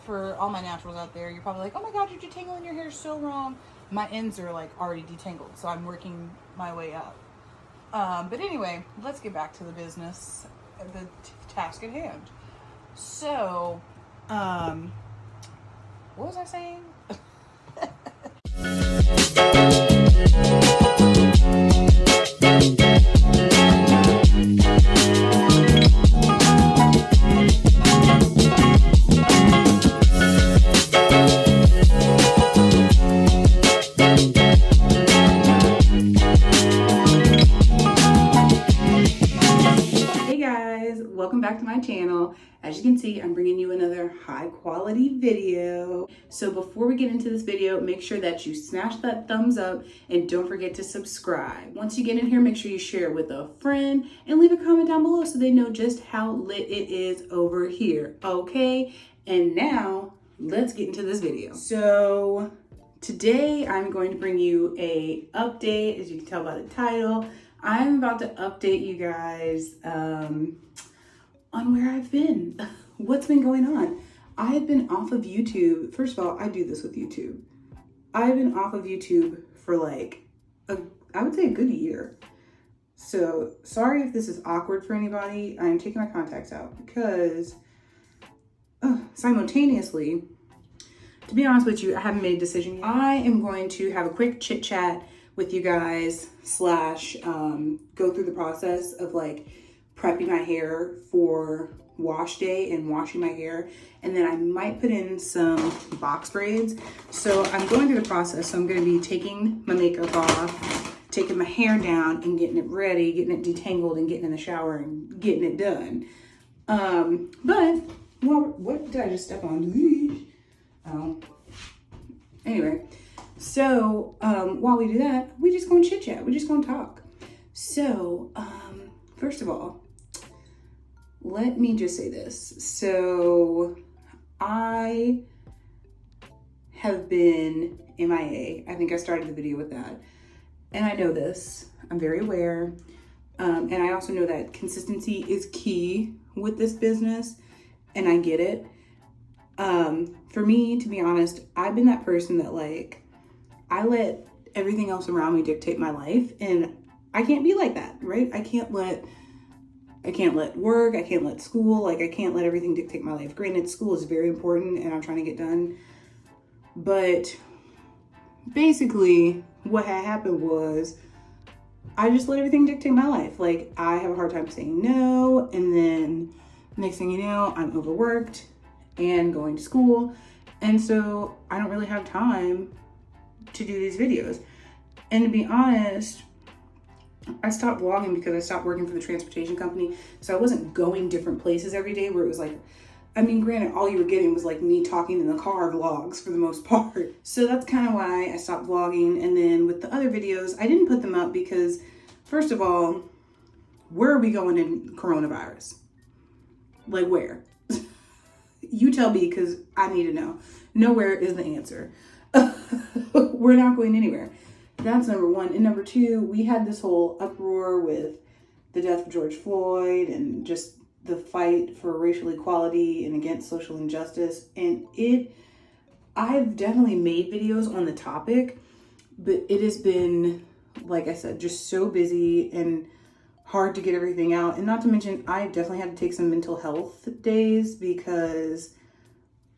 for all my naturals out there, you're probably like, oh my god, you're detangling your hair so wrong. My ends are like already detangled, so I'm working my way up. But anyway, let's get back to the business, the task at hand. So, what was I saying? Welcome back to my channel. As you can see, I'm bringing you another high quality video. So before we get into this video, make sure that you smash that thumbs up and don't forget to subscribe. Once you get in here, make sure you share it with a friend and leave a comment down below so they know just how lit it is over here. Okay, and now let's get into this video. So today I'm going to bring you a update. As you can tell by the title, I'm about to update you guys on where I've been, what's been going on. I have been off of YouTube. First of all, I do this with YouTube. I've been off of YouTube for like, I would say a good year. So sorry if this is awkward for anybody. I'm taking my contacts out because simultaneously, to be honest with you, I haven't made a decision yet. I am going to have a quick chit chat with you guys / go through the process of like prepping my hair for wash day and washing my hair, and then I might put in some box braids. So I'm going through the process. So I'm going to be taking my makeup off, taking my hair down and getting it ready, getting it detangled and getting in the shower and getting it done. But well, what did I just step on? Oh, anyway, so while we do that, we just gonna chit chat. We just gonna talk. So first of all, let me just say this. So I have been MIA. I think I started the video with that. And I know this. I'm very aware. And I also know that consistency is key with this business. And I get it. For me, to be honest, I've been that person that like, I let everything else around me dictate my life. And I can't be like that, right? I can't let work, I can't let school, like I can't let everything dictate my life. Granted, school is very important and I'm trying to get done. But basically what had happened was I just let everything dictate my life. Like I have a hard time saying no. And then next thing you know, I'm overworked and going to school. And so I don't really have time to do these videos. And to be honest, I stopped vlogging because I stopped working for the transportation company. So I wasn't going different places every day where it was like, I mean, granted, all you were getting was like me talking in the car vlogs for the most part. So that's kind of why I stopped vlogging. And then with the other videos, I didn't put them up because first of all, where are we going in coronavirus? Like where? You tell me because I need to know. Nowhere is the answer. We're not going anywhere. That's number one. And number two, we had this whole uproar with the death of George Floyd and just the fight for racial equality and against social injustice. And I've definitely made videos on the topic, but it has been, like I said, just so busy and hard to get everything out. And not to mention, I definitely had to take some mental health days because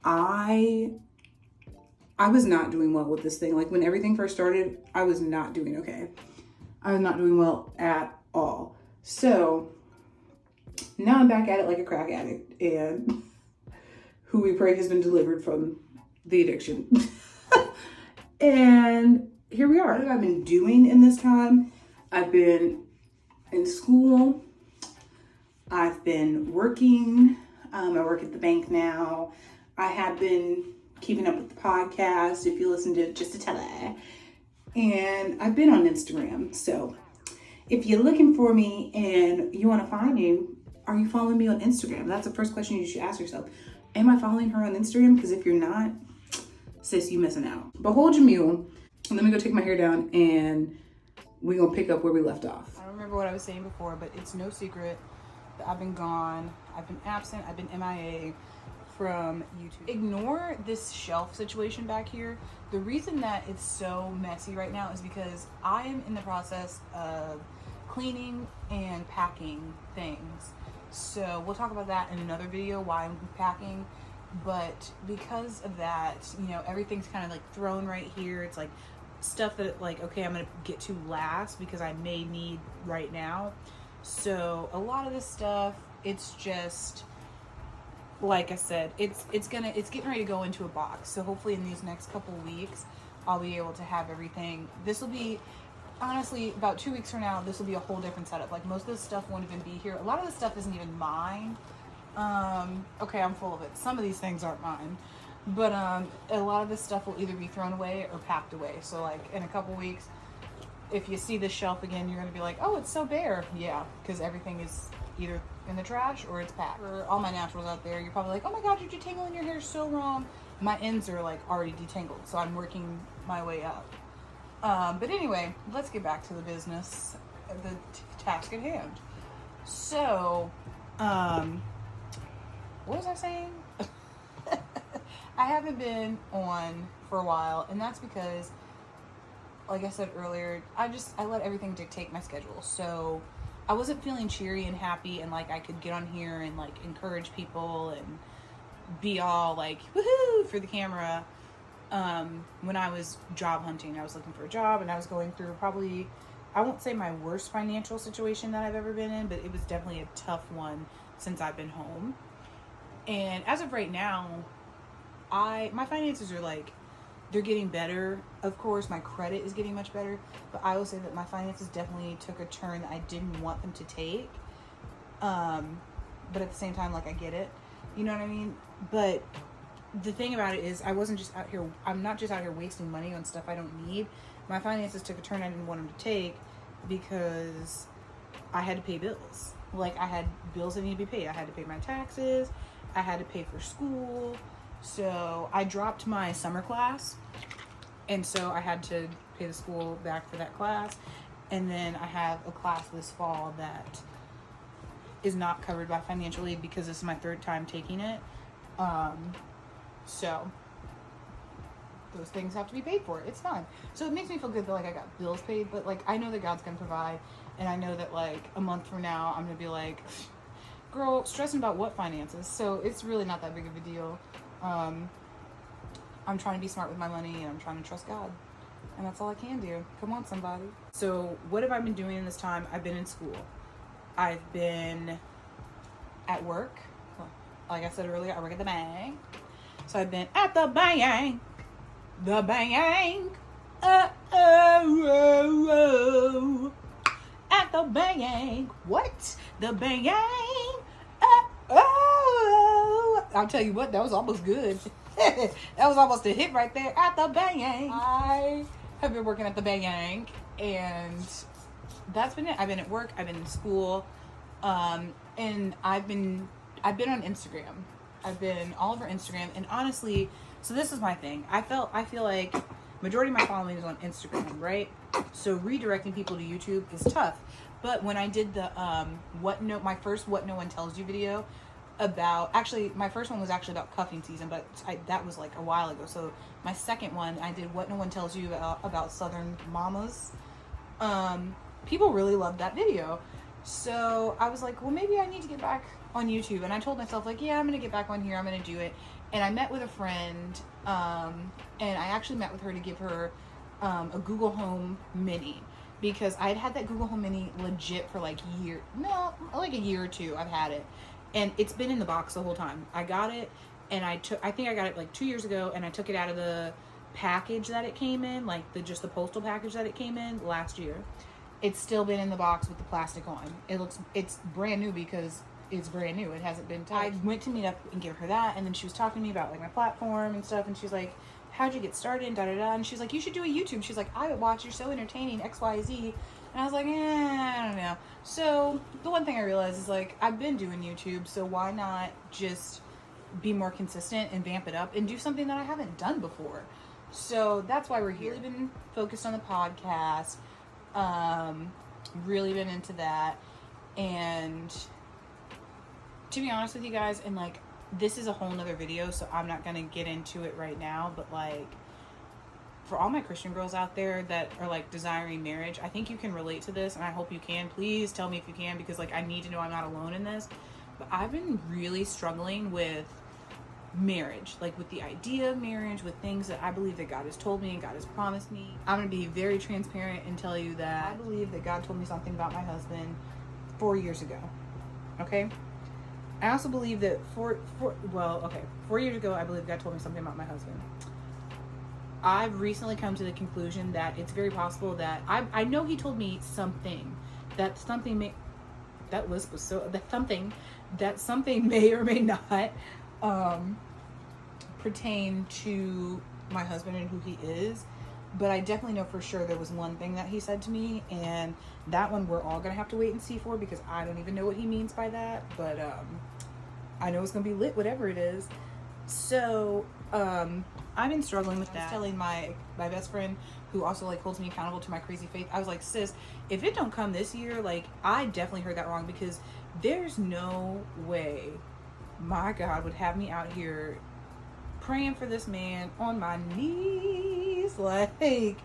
I was not doing well with this thing. Like when everything first started, I was not doing okay. I was not doing well at all. So now I'm back at it like a crack addict and who we pray has been delivered from the addiction. And here we are. What have I been doing in this time? I've been in school. I've been working. I work at the bank now. I have been keeping up with the podcast, if you listen to it, just to tell it. And I've been on Instagram. So if you're looking for me and you want to find me, are you following me on Instagram? That's the first question you should ask yourself. Am I following her on Instagram? Because if you're not, sis, you missing out. But hold your mule. Let me go take my hair down and we're going to pick up where we left off. I don't remember what I was saying before, but it's no secret that I've been gone. I've been absent. I've been MIA from YouTube. Ignore this shelf situation back here. The reason that it's so messy right now is because I am in the process of cleaning and packing things. So we'll talk about that in another video, why I'm packing. But because of that, you know, everything's kind of like thrown right here. It's like stuff that like, okay, I'm gonna get to last because I may need right now. So a lot of this stuff, it's just, like I said, it's getting ready to go into a box. So hopefully in these next couple weeks, I'll be able to have everything. This will be, honestly, about 2 weeks from now, this will be a whole different setup. Like, most of this stuff won't even be here. A lot of this stuff isn't even mine. Okay, I'm full of it. Some of these things aren't mine. But a lot of this stuff will either be thrown away or packed away. So, like, in a couple weeks, if you see this shelf again, you're going to be like, oh, it's so bare. Yeah, because everything is either in the trash or it's packed. For all my naturals out there, you're probably like, oh my god, you're detangling your hair so wrong. My ends are like already detangled, so I'm working my way up. But anyway, let's get back to the business, the task at hand. So, what was I saying? I haven't been on for a while, and that's because, like I said earlier, I let everything dictate my schedule. So I wasn't feeling cheery and happy and like I could get on here and like encourage people and be all like woohoo for the camera. When I was job hunting, I was looking for a job and I was going through probably, I won't say my worst financial situation that I've ever been in, but it was definitely a tough one since I've been home. And as of right now, my finances are like, they're getting better. Of course, my credit is getting much better, but I will say that my finances definitely took a turn that I didn't want them to take. But at the same time, like, I get it. You know what I mean? But the thing about it is, I'm not just out here wasting money on stuff I don't need. My finances took a turn I didn't want them to take because I had to pay bills. Like, I had bills that needed to be paid. I had to pay my taxes. I had to pay for school. So I dropped my summer class, and so I had to pay the school back for that class. And then I have a class this fall that is not covered by financial aid because this is my third time taking it. So those things have to be paid for. It's fine. So it makes me feel good that like I got bills paid, but like I know that God's gonna provide, and I know that like a month from now I'm gonna be like, girl, stressing about what finances? So it's really not that big of a deal. I'm trying to be smart with my money, and I'm trying to trust God, and that's all I can do. Come on, somebody. So what have I been doing in this time? I've been in school. I've been at work. Like I said earlier, I work at the bank. So I've been at the bank. The bank. At the bank. What? The bank. I'll tell you what, that was almost good. That was almost a hit right there. At the bank. I have been working at the bank, and that's been it. I've been at work. I've been in school, and I've been on Instagram. I've been all over Instagram, and honestly, so this is my thing. I feel like majority of my following is on Instagram, right? So redirecting people to YouTube is tough. But when I did the my first What No One Tells You video about, actually my first one was actually about cuffing season, but that was like a while ago. So my second one, I did What No One Tells You about Southern mamas. People really loved that video. So I was like, well, maybe I need to get back on YouTube. And I told myself, like, yeah, I'm going to get back on here. I'm going to do it. And I met with a friend, and I actually met with her to give her a Google Home Mini, because I had that Google Home Mini legit for like a year or two. I've had it, and it's been in the box the whole time. I got it, and I think I got it like 2 years ago, and I took it out of the package that it came in, like the postal package that it came in last year. It's still been in the box with the plastic on. It's brand new because it's brand new. It hasn't been touched. I went to meet up and give her that, and then she was talking to me about like my platform and stuff, and she's like, how'd you get started, and and she's like, you should do a YouTube. She's like, I would watch, you're so entertaining, XYZ. And I was like, I don't know. So the one thing I realized is like, I've been doing YouTube, so why not just be more consistent and vamp it up and do something that I haven't done before? So that's why we're here. Really been focused on the podcast, really been into that. And to be honest with you guys, and like this is a whole nother video, so I'm not gonna get into it right now, but like, for all my Christian girls out there that are like desiring marriage, I think you can relate to this, and I hope you can. Please tell me if you can, because like I need to know I'm not alone in this. But I've been really struggling with marriage, like with the idea of marriage, with things that I believe that God has told me and God has promised me. I'm gonna be very transparent and tell you that I believe that God told me something about my husband 4 years ago. Okay? I also believe that 4 years ago, I believe God told me something about my husband. I've recently come to the conclusion that it's very possible that I know he told me something, that something may or may not pertain to my husband and who he is. But I definitely know for sure there was one thing that he said to me, and that one we're all gonna have to wait and see for, because I don't even know what he means by that. But I know it's gonna be lit, whatever it is. So I've been struggling with that. I was telling my best friend, who also like holds me accountable to my crazy faith, I was like, sis, if it don't come this year, like I definitely heard that wrong, because there's no way my God would have me out here praying for this man on my knees, like,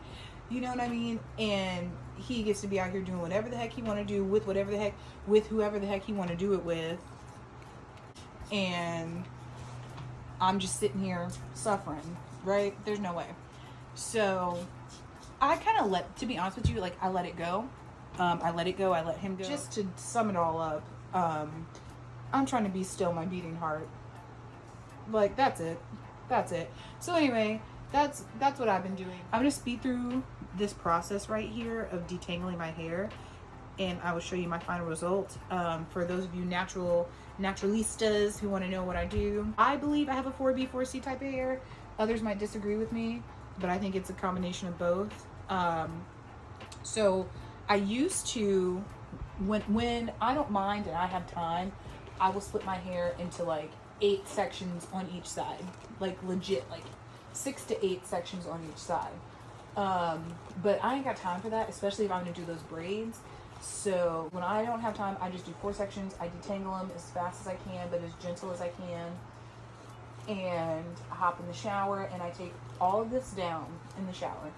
you know what I mean? And he gets to be out here doing whatever the heck he want to do with whoever the heck he want to do it with, and I'm just sitting here suffering, right? There's no way. So I kind of to be honest with you, like I let it go. I let him go. Just to sum it all up, I'm trying to be still my beating heart. Like, that's it. So anyway, that's what I've been doing. I'm going to speed through this process right here of detangling my hair, and I will show you my final result. For those of you naturalistas who want to know what I do, I believe I have a 4B, 4C type of hair. Others might disagree with me, but I think it's a combination of both. So I used to, when I don't mind and I have time, I will split my hair into like 8 sections on each side, like legit, like 6 to 8 sections on each side. But I ain't got time for that, especially if I'm gonna do those braids. So when I don't have time, I just do 4 sections. I detangle them as fast as I can, but as gentle as I can. And I hop in the shower, and I take all of this down in the shower.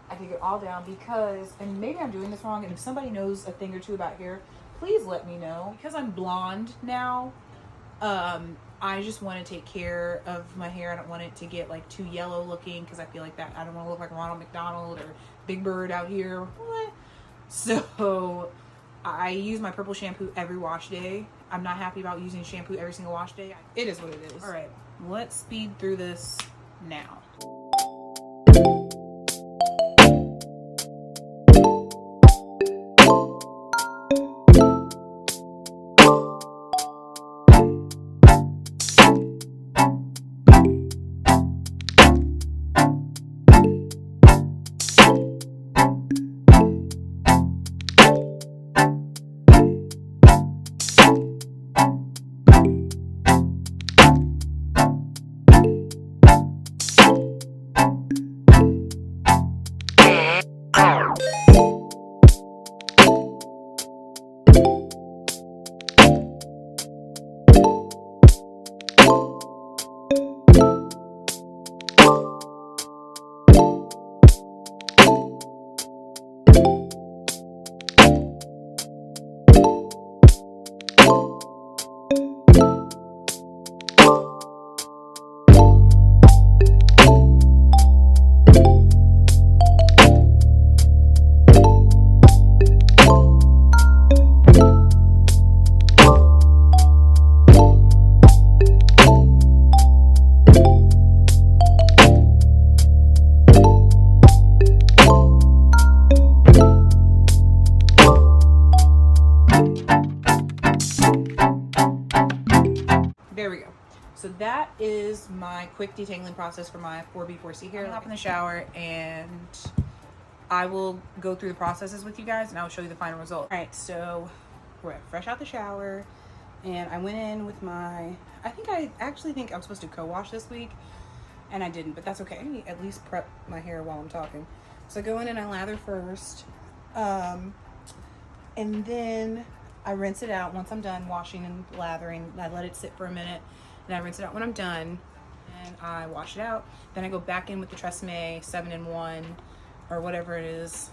I take it all down because, and maybe I'm doing this wrong, and if somebody knows a thing or two about hair, please let me know. Because I'm blonde now, I just want to take care of my hair. I don't want it to get like too yellow looking, because I feel like that, I don't want to look like Ronald McDonald or Big Bird out here. What? So I use my purple shampoo every wash day. I'm not happy about using shampoo every single wash day. It is what it is. All right, let's speed through this now. There we go. So that is my quick detangling process for my 4B4C hair. I'll hop in the shower and I will go through the processes with you guys, and I will show you the final result. All right, so we're fresh out the shower, and I went in with my, I actually think I'm supposed to co-wash this week, and I didn't, but that's okay. At least prep my hair while I'm talking. So I go in and I lather first, and then I rinse it out. Once I'm done washing and lathering, I let it sit for a minute, Then I rinse it out when I'm done, and I wash it out. Then I go back in with the Tresemme 7-in-1 or whatever it is.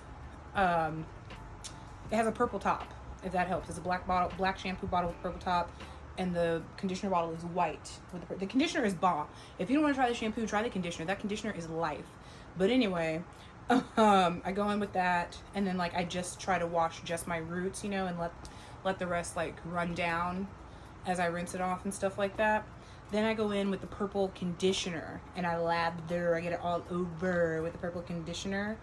It has a purple top, if that helps. It's a black shampoo bottle with purple top, and the conditioner bottle is white. With the conditioner is bomb. If you don't want to try the shampoo, try the conditioner. That conditioner is life. But anyway, I go in with that, and then like I just try to wash just my roots, you know, and let the rest like run down as I rinse it off and stuff like that. Then I go in with the purple conditioner, and I get it all over with the purple conditioner.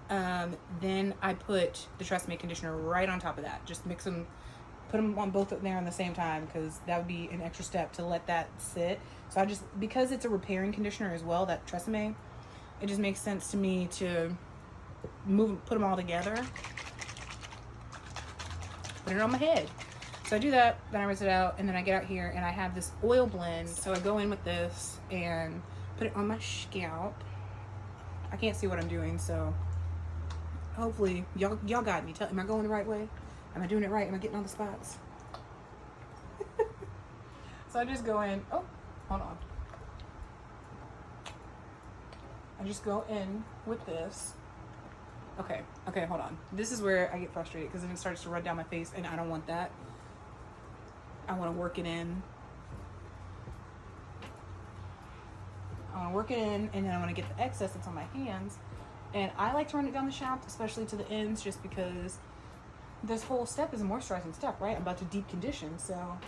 Then I put the Tresemme conditioner right on top of that. Just mix them, put them on both there at the same time, because that would be an extra step to let that sit. So because it's a repairing conditioner as well, that Tresemme, it just makes sense to me to put them all together, put it on my head. So I do that, then I rinse it out, and then I get out here and I have this oil blend. So I go in with this and put it on my scalp. I can't see what I'm doing, so hopefully y'all got me. Am I going the right way? Am I doing it right? Am I getting all the spots? So I just go in. Oh, hold on. I just go in with this. Okay, hold on. This is where I get frustrated, because then it starts to run down my face, and I don't want that. I want to work it in. And then I want to get the excess that's on my hands. And I like to run it down the shaft, especially to the ends, just because this whole step is a moisturizing step, right? I'm about to deep condition, so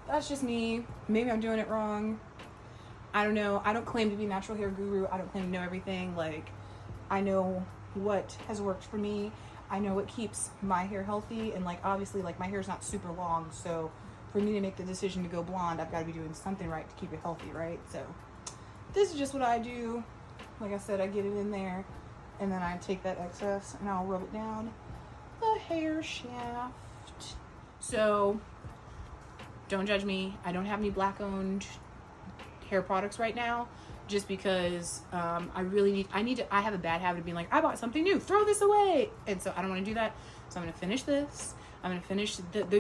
that's just me. Maybe I'm doing it wrong. I don't know. I don't claim to be a natural hair guru. I don't claim to know everything. Like, I know what has worked for me. I know what keeps my hair healthy, and like obviously like my hair is not super long, so for me to make the decision to go blonde, I've got to be doing something right to keep it healthy, right? So this is just what I do. Like I said, I get it in there, and then I take that excess and I'll rub it down the hair shaft. So don't judge me. I don't have any black owned hair products right now, just because I have a bad habit of being like, I bought something new, throw this away. And so I don't want to do that. So I'm going to finish this. I'm going to finish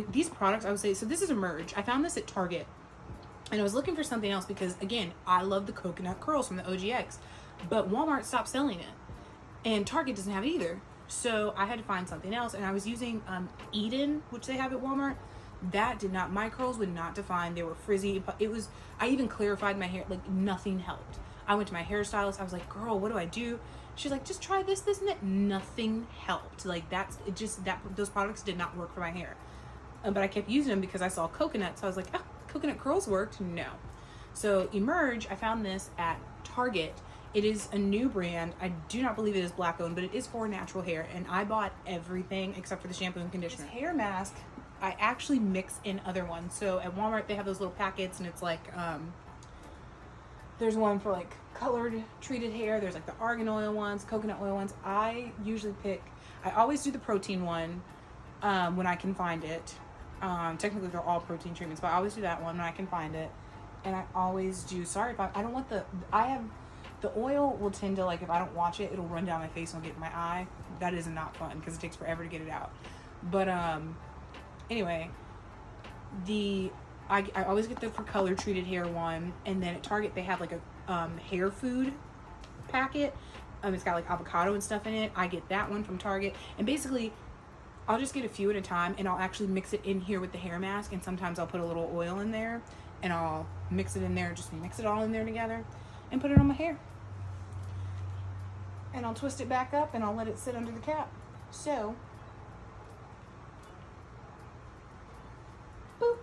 these products. I would say, so this is a merge. I found this at Target, and I was looking for something else because, again, I love the coconut curls from the OGX, but Walmart stopped selling it, and Target doesn't have it either. So I had to find something else, and I was using Eden, which they have at Walmart. That did not, my curls would not define. They were frizzy. I even clarified my hair, like nothing helped. I went to my hairstylist. I was like, girl, what do I do? She's like, just try this, and that. Nothing helped. Like those products did not work for my hair. But I kept using them because I saw coconut. So I was like, oh, coconut curls worked? No. So Emerge, I found this at Target. It is a new brand. I do not believe it is black owned, but it is for natural hair. And I bought everything except for the shampoo and conditioner. This hair mask, I actually mix in other ones. So at Walmart, they have those little packets, and it's like, there's one for like colored treated hair. There's like the argan oil ones, coconut oil ones. I always do the protein one when I can find it. Technically they're all protein treatments, but I always do that one when I can find it. And I always do, I don't want the oil will tend to, like, if I don't watch it, it'll run down my face and get in my eye. That is not fun because it takes forever to get it out. But anyway, I always get the for color treated hair one, and then at Target they have like a hair food packet. It's got like avocado and stuff in it. I get that one from Target, and basically I'll just get a few at a time, and I'll actually mix it in here with the hair mask, and sometimes I'll put a little oil in there, and I'll mix it in there, just mix it all in there together, and put it on my hair. And I'll twist it back up, and I'll let it sit under the cap. So, boop,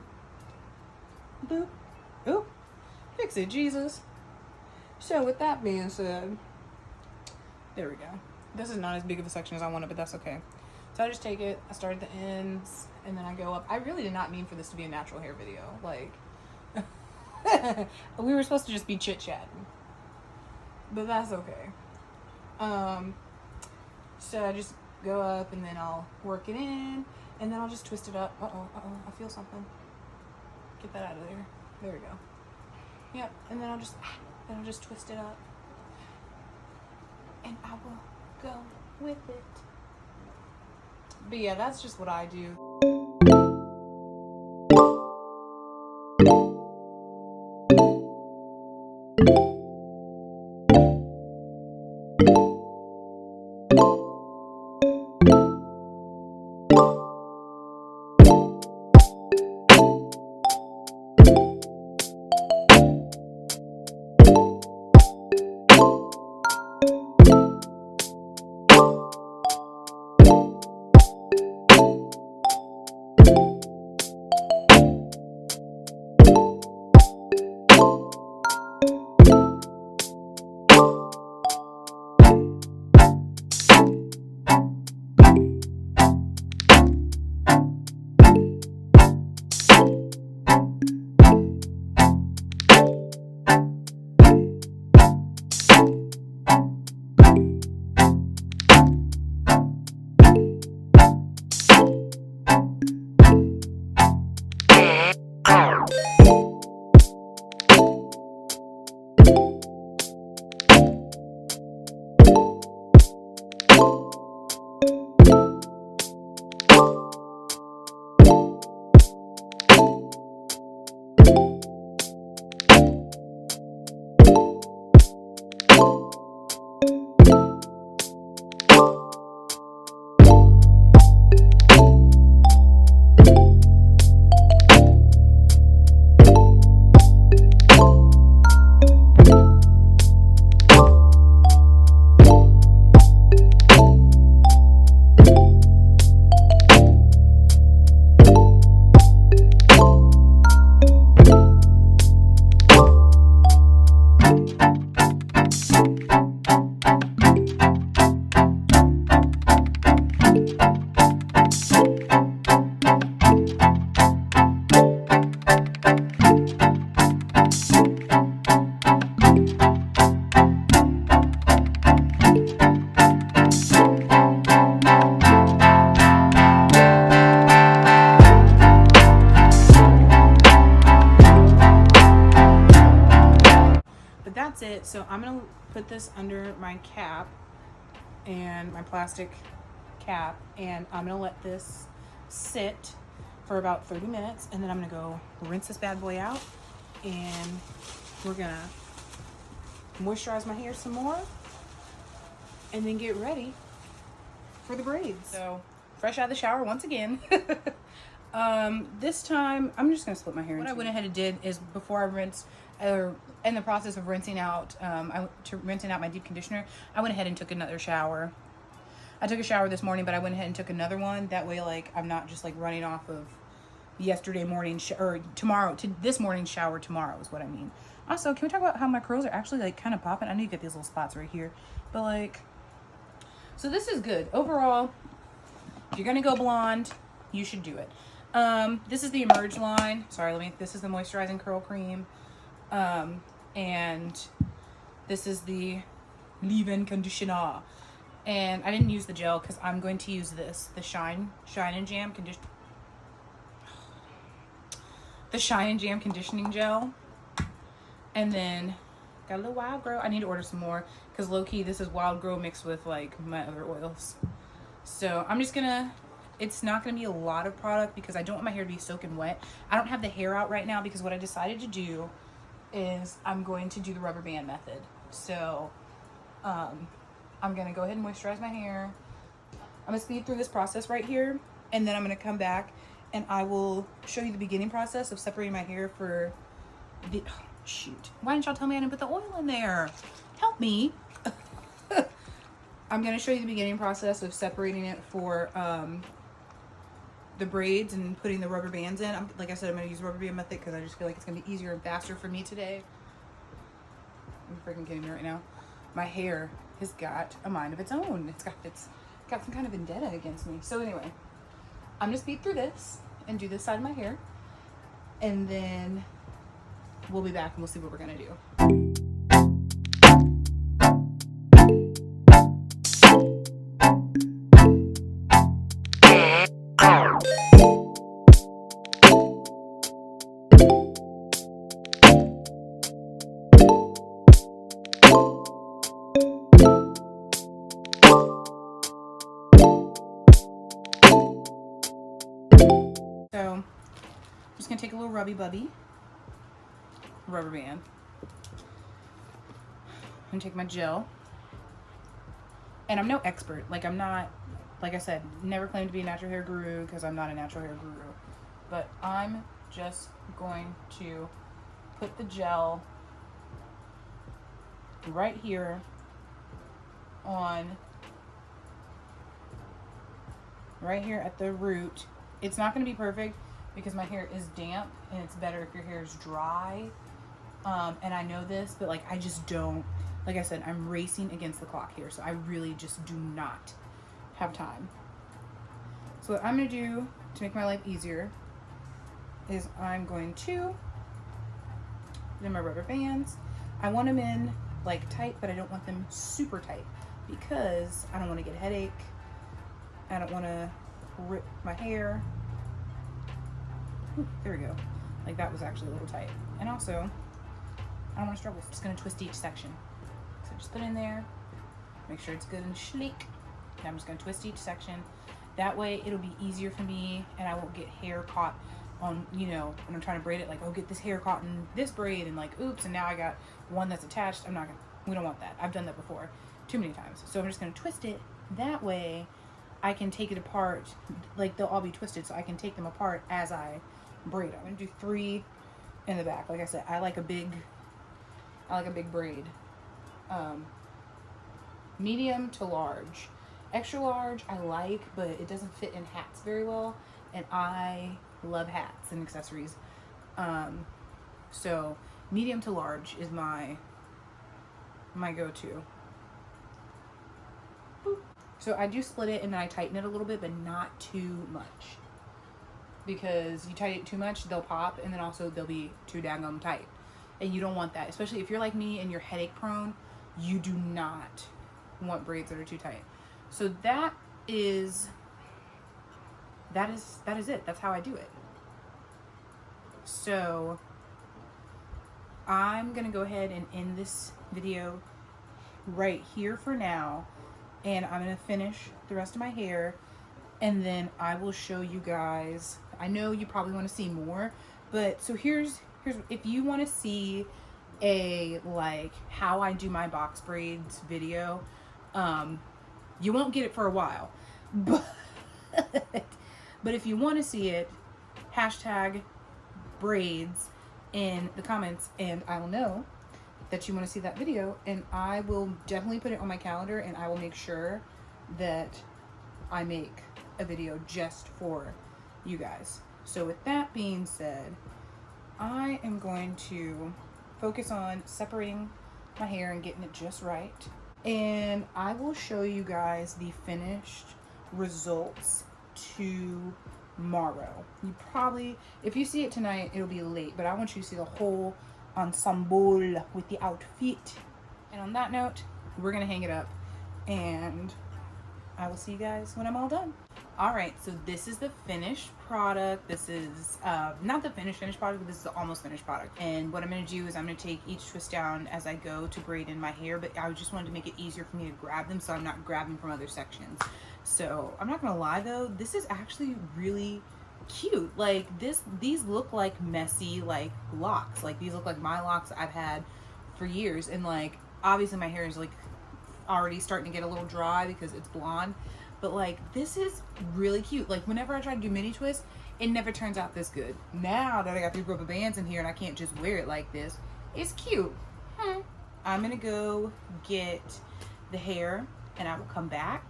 boop, oop, fix it, Jesus. So with that being said, there we go. This is not as big of a section as I wanted, but that's okay. So I just take it, I start at the ends, and then I go up. I really did not mean for this to be a natural hair video. Like, we were supposed to just be chit-chatting, but that's okay. So I just go up, and then I'll work it in, and then I'll just twist it up. I feel something. Get that out of there. There we go. Yep, and then I'll just twist it up, and I will go with it. But yeah, that's just what I do. That's it. So I'm gonna put this under my cap and my plastic cap, and I'm gonna let this sit for about 30 minutes, and then I'm gonna go rinse this bad boy out, and we're gonna moisturize my hair some more and then get ready for the braids. So fresh out of the shower once again. This time I'm just gonna split my hair. What I went ahead and did is, before I rinsed, or in the process of rinsing out, rinsing out my deep conditioner, I went ahead and took another shower. I took a shower this morning, but I went ahead and took another one. That way, like, I'm not just like running off of yesterday morning or tomorrow to this morning's shower tomorrow is what I mean. Also, can we talk about how my curls are actually like kind of popping? I know you get these little spots right here, but like, so this is good overall. If you're gonna go blonde, you should do it. This is the Emerge line. Sorry, this is the moisturizing curl cream. And this is the leave-in conditioner. And I didn't use the gel because I'm going to use this, the Shine and Jam conditioner. The Shine and Jam conditioning gel. And then got a little Wild Grow. I need to order some more because low-key this is Wild Grow mixed with like my other oils. So I'm just gonna, it's not gonna be a lot of product because I don't want my hair to be soaking wet. I don't have the hair out right now because what I decided to do is I'm going to do the rubber band method. So I'm gonna go ahead and moisturize my hair. I'm gonna speed through this process right here, and then I'm gonna come back and I will show you the beginning process of separating my hair for the, oh, shoot. Why didn't y'all tell me I didn't put the oil in there? Help me. I'm gonna show you the beginning process of separating it for the braids and putting the rubber bands in. Like I said, I'm gonna use the rubber band method because I just feel like it's gonna be easier and faster for me today. I'm freaking kidding me right now. My hair has got a mind of its own. It's got some kind of vendetta against me. So anyway, I'm gonna speed through this and do this side of my hair, and then we'll be back and we'll see what we're gonna do. So I'm just gonna take a little rubby bubby rubber band, gonna take my gel. And I'm no expert. Like, I'm not, like I said, never claimed to be a natural hair guru because I'm not a natural hair guru. But I'm just going to put the gel right here on, right here at the root. It's not going to be perfect because my hair is damp, and it's better if your hair is dry. And I know this, but like, I just don't, like I said, I'm racing against the clock here, so I really just do not have time. So what I'm going to do to make my life easier is I'm going to put in my rubber bands. I want them in like tight, but I don't want them super tight because I don't want to get a headache. I don't want to rip my hair. Ooh, there we go. Like, that was actually a little tight. And also, I don't want to struggle. I'm just going to twist each section. So just put it in there, make sure it's good and sleek. And I'm just going to twist each section. That way it'll be easier for me, and I won't get hair caught on, you know, when I'm trying to braid it, like, oh, get this hair caught in this braid, and like, oops, and now I got one that's attached. We don't want that. I've done that before too many times. So I'm just going to twist it. That way I can take it apart. Like, they'll all be twisted, so I can take them apart as I braid. I'm going to do 3 in the back. Like I said, I like a big braid. Medium to large. Extra large I like, but it doesn't fit in hats very well, and I love hats and accessories. So medium to large is my go-to. So I do split it and then I tighten it a little bit, but not too much, because you tighten it too much, they'll pop, and then also they'll be too daggum tight, and you don't want that. Especially if you're like me and you're headache prone, you do not want braids that are too tight. So that is it. That's how I do it. So I'm gonna go ahead and end this video right here for now, and I'm gonna finish the rest of my hair, and then I will show you guys. I know you probably want to see more, but so here's if you want to see a like how I do my box braids video, you won't get it for a while, but if you want to see it, hashtag braids in the comments, and I will know that you want to see that video, and I will definitely put it on my calendar, and I will make sure that I make a video just for you guys. So with that being said, I am going to focus on separating my hair and getting it just right, and I will show you guys the finished results tomorrow. You probably, if you see it tonight, it'll be late, but I want you to see the whole ensemble with the outfit. And on that note, we're gonna hang it up, and I will see you guys when I'm all done. Alright, so this is the finished product. This is not the finished product, but this is the almost finished product. And what I'm going to do is I'm going to take each twist down as I go to braid in my hair, but I just wanted to make it easier for me to grab them so I'm not grabbing from other sections. So I'm not going to lie though, this is actually really cute. Like, these look like messy like locks. Like, these look like my locks I've had for years, and like obviously my hair is like already starting to get a little dry because it's blonde, but like this is really cute. Like, whenever I try to do mini twists, it never turns out this good. Now that I got these rubber bands in here and I can't just wear it like this, it's cute. I'm gonna go get the hair, and I will come back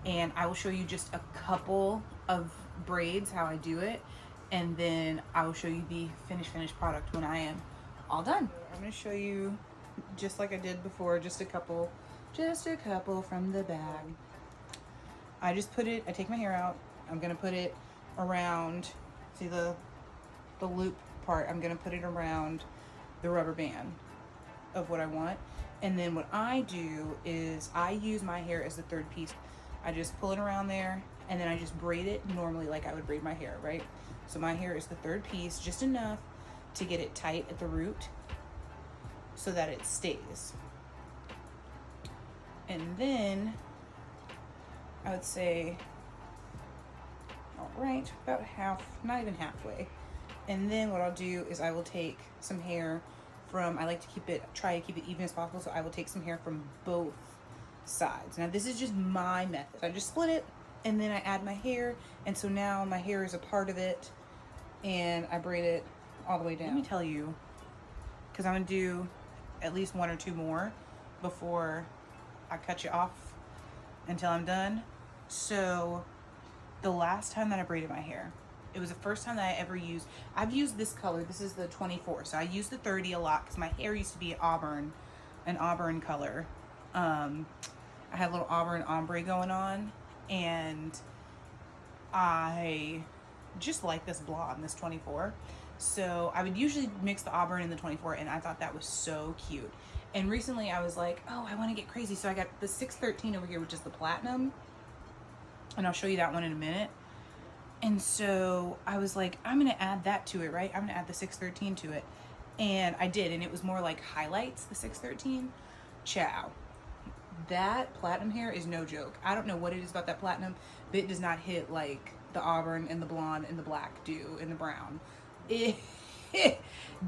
and I will show you just a couple of braids, how I do it, and then I will show you the finished product when I am all done. I'm gonna show you just like I did before, just a couple from the bag. I take my hair out, I'm gonna put it around, see the loop part, I'm gonna put it around the rubber band of what I want. And then what I do is I use my hair as the third piece. I just pull it around there, and then I just braid it normally like I would braid my hair, right? So my hair is the third piece, just enough to get it tight at the root so that it stays. And then I would say, all right, about half, not even halfway. And then what I'll do is I will take some hair I like to try to keep it even as possible. So I will take some hair from both sides. Now this is just my method. So I just split it and then I add my hair. And so now my hair is a part of it and I braid it all the way down. Let me tell you, because I'm going to do at least 1 or 2 more before I cut you off until I'm done. So the last time that I braided my hair, it was the first time that I ever used, I've used this color. This is the 24. So I used the 30 a lot because my hair used to be an auburn color. I had a little auburn ombre going on, and I just like this blonde, this 24. So I would usually mix the auburn and the 24, and I thought that was so cute. And recently I was like, oh, I want to get crazy. So I got the 613 over here, which is the platinum, and I'll show you that one in a minute. And so I was like, I'm going to add that to it, right? I'm going to add the 613 to it. And I did, and it was more like highlights, the 613. Ciao. That platinum hair is no joke. I don't know what it is about that platinum, but it does not hit like the auburn and the blonde and the black do and the brown.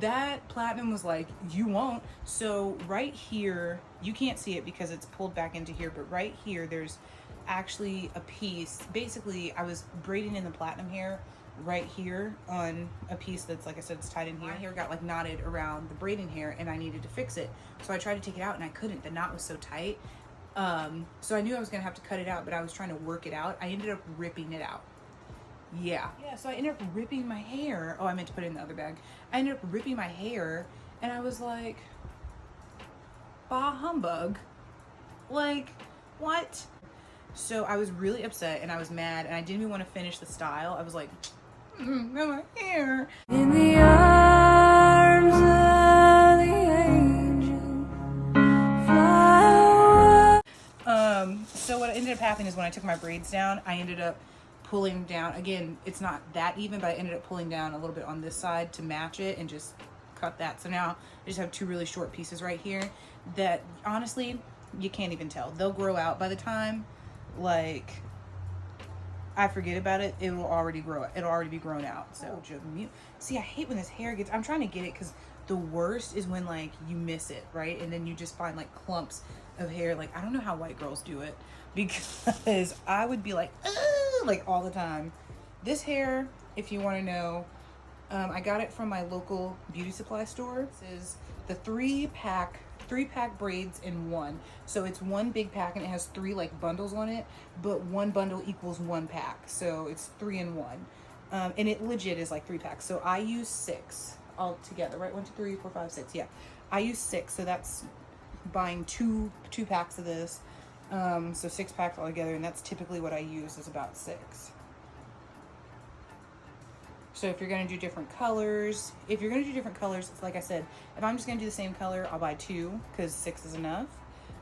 That platinum was like, you won't. So right here, you can't see it because it's pulled back into here, but right here, there's actually a piece. Basically, I was braiding in the platinum hair right here on a piece that's, like I said, it's tied in here. My hair got like knotted around the braiding hair and I needed to fix it. So I tried to take it out and I couldn't. The knot was so tight. So I knew I was gonna have to cut it out, but I was trying to work it out. I ended up ripping it out. Yeah, so I ended up ripping my hair. Oh, I meant to put it in the other bag. I ended up ripping my hair and I was like, bah humbug. Like, what? So I was really upset and I was mad and I didn't even want to finish the style. I was like, my hair. In the arms of the angel, fly. So what ended up happening is when I took my braids down, I ended up pulling down. Again, it's not that even, but I ended up pulling down a little bit on this side to match it and just cut that. So now I just have 2 really short pieces right here that honestly, you can't even tell. They'll grow out by the time like I forget about it, it'll already be grown out. So see, I hate when this hair gets, I'm trying to get it because the worst is when like you miss it, right? And then you just find like clumps of hair. Like I don't know how white girls do it, because I would be like all the time. This hair, if you want to know, I got it from my local beauty supply store. This is the 3-pack braids in one. So it's one big pack and it has 3 like bundles on it, but one bundle equals 1 pack. So it's 3 in 1. And it legit is like 3 packs. So I use 6 all together, right? 1, 2, 3, 4, 5, 6. Yeah. I use 6. So that's buying two packs of this. So 6 packs all together. And that's typically what I use, is about 6. So if you're going to do different colors, it's like I said, if I'm just going to do the same color, I'll buy 2 because 6 is enough.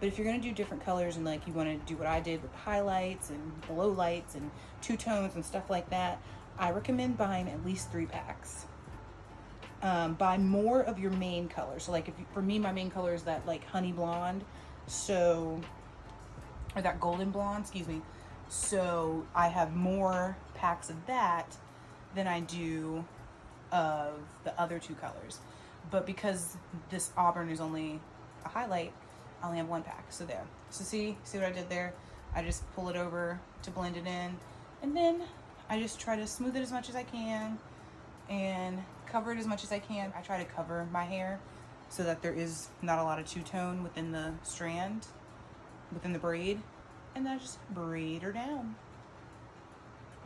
But if you're going to do different colors and like you want to do what I did with highlights and below lights and 2 tones and stuff like that, I recommend buying at least 3 packs. Buy more of your main color. So like for me, my main color is that like honey blonde. So, or that golden blonde, excuse me. So I have more packs of that than I do of the other 2 colors. But because this auburn is only a highlight, I only have 1 pack. So there. So see what I did there? I just pull it over to blend it in, and then I just try to smooth it as much as I can and cover it as much as I can. I try to cover my hair so that there is not a lot of two-tone within the strand, within the braid, and then I just braid her down.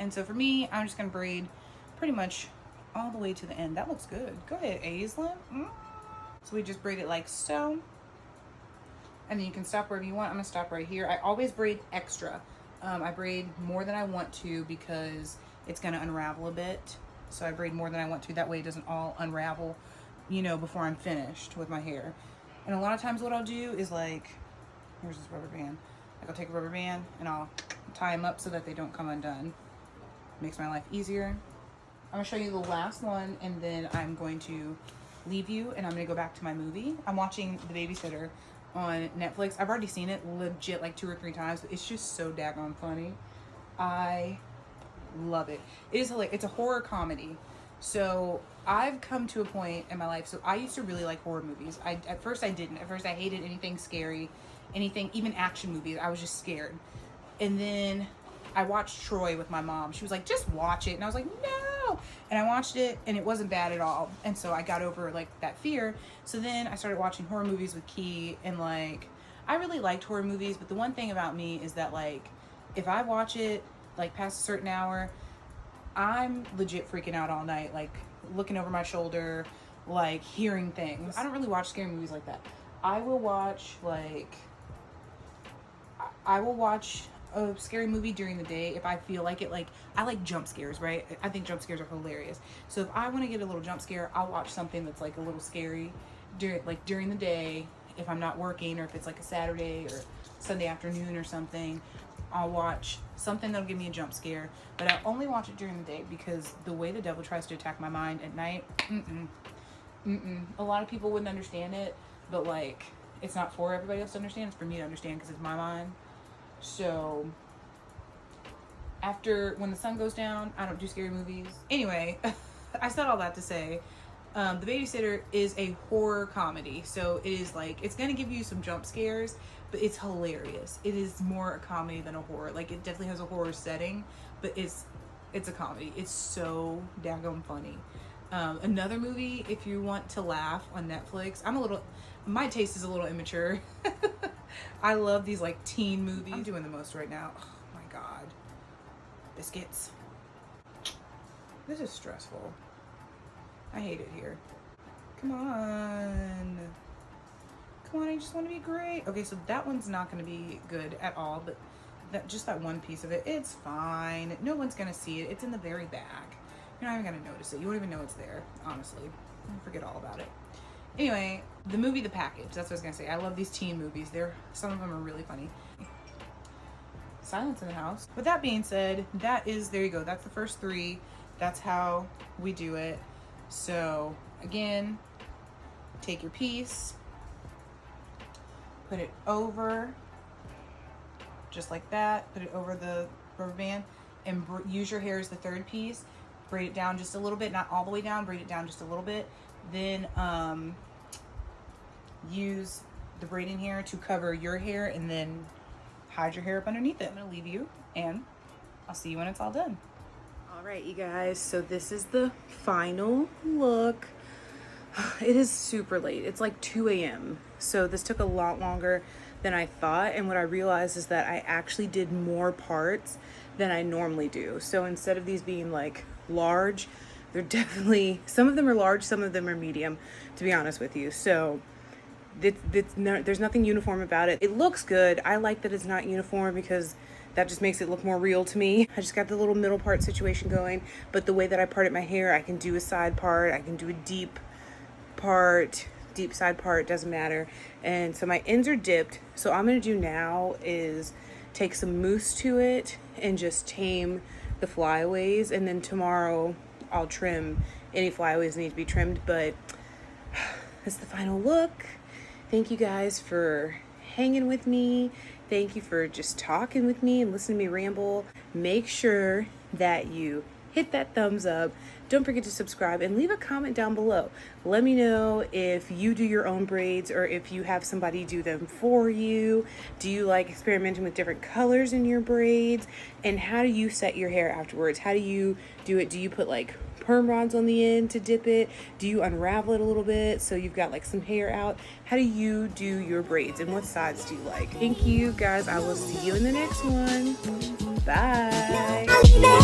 And so for me, I'm just gonna braid pretty much all the way to the end. That looks good. Go ahead, Aislyn. So we just braid it like so. And then you can stop wherever you want. I'm gonna stop right here. I always braid extra. I braid more than I want to because it's gonna unravel a bit. So I braid more than I want to. That way it doesn't all unravel, before I'm finished with my hair. And a lot of times what I'll do is like, here's this rubber band. Like I'll take a rubber band and I'll tie them up so that they don't come undone. Makes my life easier. I'm gonna show you the last one and then I'm going to leave you and I'm gonna go back to my movie. I'm watching The Babysitter on Netflix. I've already seen it legit like 2 or 3 times, but it's just so daggone funny. I love it. It is hilarious. It's a horror comedy. So I've come to a point in my life. So I used to really like horror movies. At first I didn't. At first I hated anything scary, anything, even action movies. I was just scared. And then I watched Troy with my mom. She was like, just watch it. And I was like, no. And I watched it and it wasn't bad at all. And so I got over like that fear. So then I started watching horror movies with Key, and like, I really liked horror movies. But the one thing about me is that like, if I watch it like past a certain hour, I'm legit freaking out all night, like looking over my shoulder, like hearing things. I don't really watch scary movies like that. I will watch a scary movie during the day if I feel like it. Like, I like jump scares, right? I think jump scares are hilarious. So if I want to get a little jump scare, I'll watch something that's like a little scary during the day if I'm not working, or if it's like a Saturday or Sunday afternoon or something. I'll watch something that'll give me a jump scare, but I only watch it during the day because the way the devil tries to attack my mind at night, a lot of people wouldn't understand it, but like, it's not for everybody else to understand, it's for me to understand because it's my mind. So when the sun goes down, I don't do scary movies. Anyway, I said all that to say, The Babysitter is a horror comedy. So it is like, it's going to give you some jump scares, but it's hilarious. It is more a comedy than a horror. Like, it definitely has a horror setting, but it's a comedy. It's so daggone funny. Another movie, if you want to laugh, on Netflix, my taste is a little immature. I love these like teen movies. I'm doing the most right now. Oh my God. Biscuits. This is stressful. I hate it here. Come on. Come on, I just want to be great. Okay, so that one's not going to be good at all, but that one piece of it, it's fine. No one's going to see it. It's in the very back. You're not even going to notice it. You won't even know it's there, honestly. Forget all about it. Anyway, the movie The Package. That's what I was going to say. I love these teen movies. Some of them are really funny. Silence in the house. With that being said, there you go. That's the first 3. That's how we do it. So, again, take your piece, put it over, just like that, put it over the rubber band, and use your hair as the third piece. Braid it down just a little bit, not all the way down, braid it down just a little bit. Then use the braiding hair to cover your hair, and then hide your hair up underneath it. I'm gonna leave you, and I'll see you when it's all done. All right, you guys, so this is the final look. It is super late. It's like 2 a.m. So this took a lot longer than I thought. And what I realized is that I actually did more parts than I normally do. So instead of these being like large, they're definitely, some of them are large, some of them are medium, to be honest with you. So there's nothing uniform about it. It looks good. I like that it's not uniform because that just makes it look more real to me. I just got the little middle part situation going, but the way that I parted my hair, I can do a side part, I can do a deep side part, doesn't matter. And so my ends are dipped. So all I'm gonna do now is take some mousse to it and just tame the flyaways, and then tomorrow I'll trim any flyaways that need to be trimmed. But that's the final look. Thank you guys for hanging with me. Thank you for just talking with me and listening to me ramble. Make sure that you hit that thumbs up. Don't forget to subscribe and leave a comment down below. Let me know if you do your own braids or if you have somebody do them for you. Do you like experimenting with different colors in your braids? And how do you set your hair afterwards? How do you do it? Do you put like perm rods on the end to dip it? Do you unravel it a little bit so you've got like some hair out? How do you do your braids, and what sides do you like? Thank you guys. I will see you in the next one. Bye.